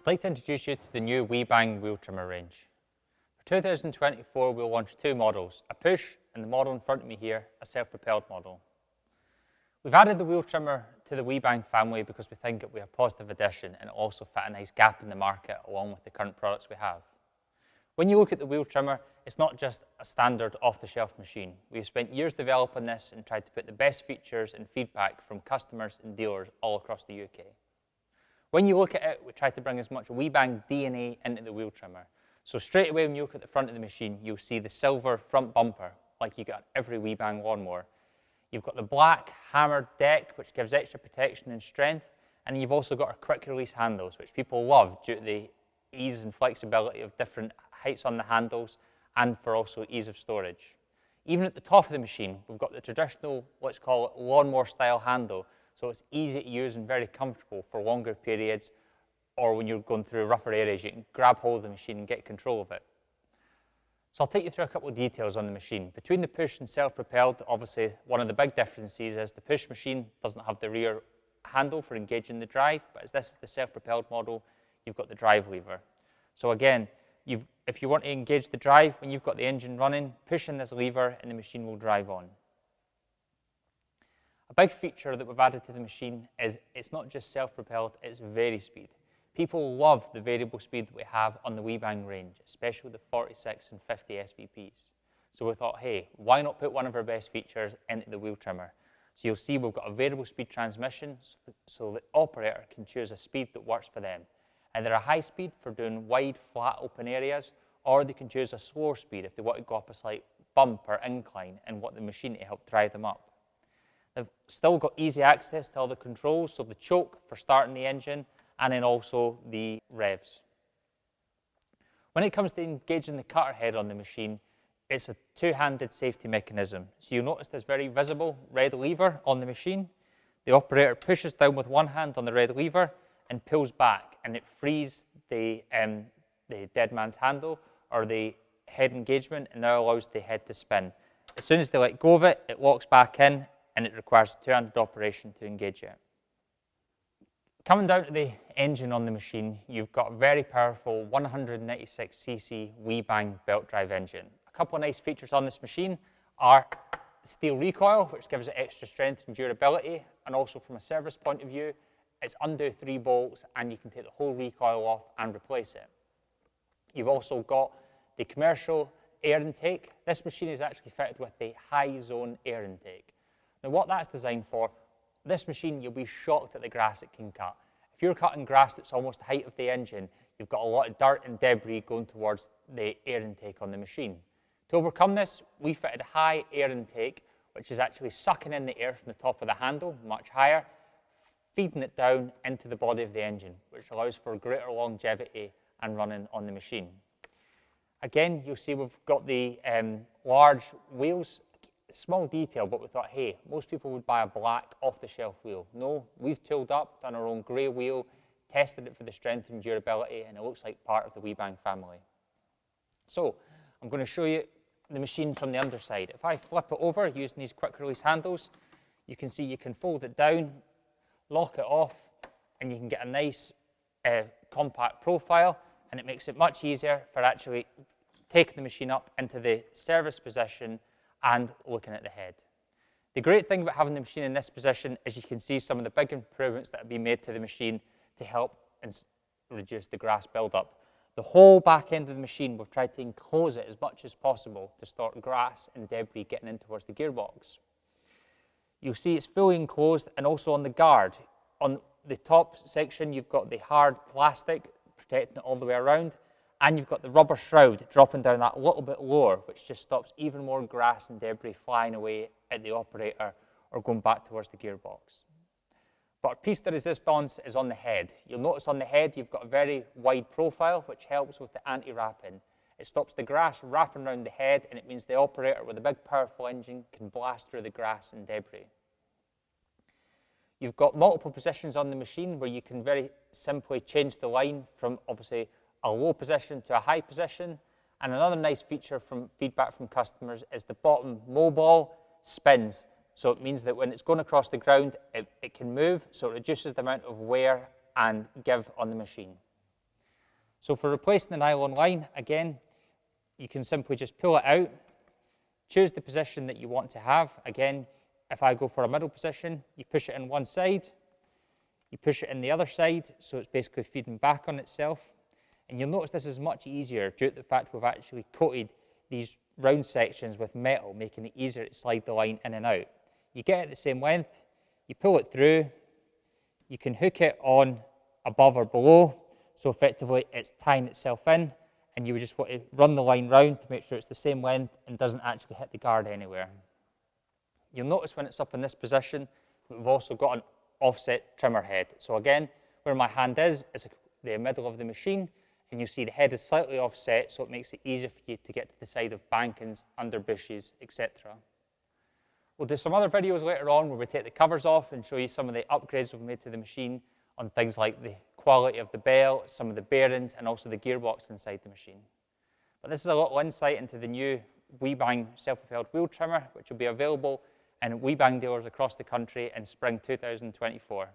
I'd like to introduce you to the new WEIBANG Wheeled Trimmer range. For 2024, we'll launch two models, a push and the model in front of me here, a self-propelled model. We've added the wheel trimmer to the WEIBANG family because we think it will be a positive addition and it also fit a nice gap in the market along with the current products we have. When you look at the wheel trimmer, it's not just a standard off-the-shelf machine. We've spent years developing this and tried to put the best features and feedback from customers and dealers all across the UK. When you look at it, we try to bring as much WEIBANG DNA into the wheel trimmer. So straight away when you look at the front of the machine, you'll see the silver front bumper, like you get on every WEIBANG lawnmower. You've got the black hammered deck, which gives extra protection and strength, and you've also got our quick release handles, which people love due to the ease and flexibility of different heights on the handles and for also ease of storage. Even at the top of the machine, we've got the traditional, let's call it lawnmower style handle, so it's easy to use and very comfortable for longer periods, or when you're going through rougher areas, you can grab hold of the machine and get control of it. So I'll take you through a couple of details on the machine. Between the push and self-propelled, obviously one of the big differences is the push machine doesn't have the rear handle for engaging the drive, but as this is the self-propelled model, you've got the drive lever. So again, if you want to engage the drive, when you've got the engine running, push in this lever and the machine will drive on. A big feature that we've added to the machine is it's not just self-propelled, it's vari-speed. People love the variable speed that we have on the WEIBANG range, especially the 46 and 50 SVPs. So we thought, hey, why not put one of our best features into the wheel trimmer? So you'll see we've got a variable speed transmission so the operator can choose a speed that works for them. Either a high speed for doing wide, flat, open areas, or they can choose a slower speed if they want to go up a slight bump or incline and want the machine to help drive them up. They've still got easy access to all the controls, so the choke for starting the engine, and then also the revs. When it comes to engaging the cutter head on the machine, it's a two-handed safety mechanism. So you'll notice this very visible red lever on the machine. The operator pushes down with one hand on the red lever and pulls back, and it frees the dead man's handle or the head engagement, and now allows the head to spin. As soon as they let go of it, it locks back in, and it requires a two-handed operation to engage it. Coming down to the engine on the machine, you've got a very powerful 196cc WEIBANG belt drive engine. A couple of nice features on this machine are steel recoil, which gives it extra strength and durability, and also from a service point of view, it's under 3 bolts and you can take the whole recoil off and replace it. You've also got the commercial air intake. This machine is actually fitted with the high zone air intake. Now what that's designed for, this machine, you'll be shocked at the grass it can cut. If you're cutting grass that's almost the height of the engine, you've got a lot of dirt and debris going towards the air intake on the machine. To overcome this, we fitted a high air intake, which is actually sucking in the air from the top of the handle, much higher, feeding it down into the body of the engine, which allows for greater longevity and running on the machine. Again, you'll see we've got the large wheels. Small detail, but we thought, hey, most people would buy a black off-the-shelf wheel. No, we've tooled up, done our own grey wheel, tested it for the strength and durability, and it looks like part of the WEIBANG family. So I'm going to show you the machine from the underside. If I flip it over using these quick release handles, you can see you can fold it down, lock it off, and you can get a nice compact profile, and it makes it much easier for actually taking the machine up into the service position and looking at the head. The great thing about having the machine in this position is you can see some of the big improvements that have been made to the machine to help reduce the grass buildup. The whole back end of the machine, we've tried to enclose it as much as possible to stop grass and debris getting in towards the gearbox. You'll see it's fully enclosed, and also on the guard. On the top section, you've got the hard plastic protecting it all the way around, and you've got the rubber shroud dropping down that little bit lower, which just stops even more grass and debris flying away at the operator or going back towards the gearbox. But our piece de resistance is on the head. You'll notice on the head you've got a very wide profile, which helps with the anti-wrapping. It stops the grass wrapping around the head, and it means the operator with a big powerful engine can blast through the grass and debris. You've got multiple positions on the machine where you can very simply change the line from obviously a low position to a high position. And another nice feature from feedback from customers is the bottom mobile spins. So it means that when it's going across the ground, it can move, so it reduces the amount of wear and give on the machine. So for replacing the nylon line, again, you can simply just pull it out, choose the position that you want to have. Again, if I go for a middle position, you push it in one side, you push it in the other side, so it's basically feeding back on itself. And you'll notice this is much easier due to the fact we've actually coated these round sections with metal, making it easier to slide the line in and out. You get it the same length, you pull it through, you can hook it on above or below, so effectively it's tying itself in, and you would just want to run the line round to make sure it's the same length and doesn't actually hit the guard anywhere. You'll notice when it's up in this position, we've also got an offset trimmer head. So again, where my hand is the middle of the machine, and you see the head is slightly offset, so it makes it easier for you to get to the side of bankings, under bushes, etc. We'll do some other videos later on where we take the covers off and show you some of the upgrades we've made to the machine on things like the quality of the belt, some of the bearings, and also the gearbox inside the machine. But this is a little insight into the new WEIBANG self-propelled wheel trimmer, which will be available in WEIBANG dealers across the country in spring 2024.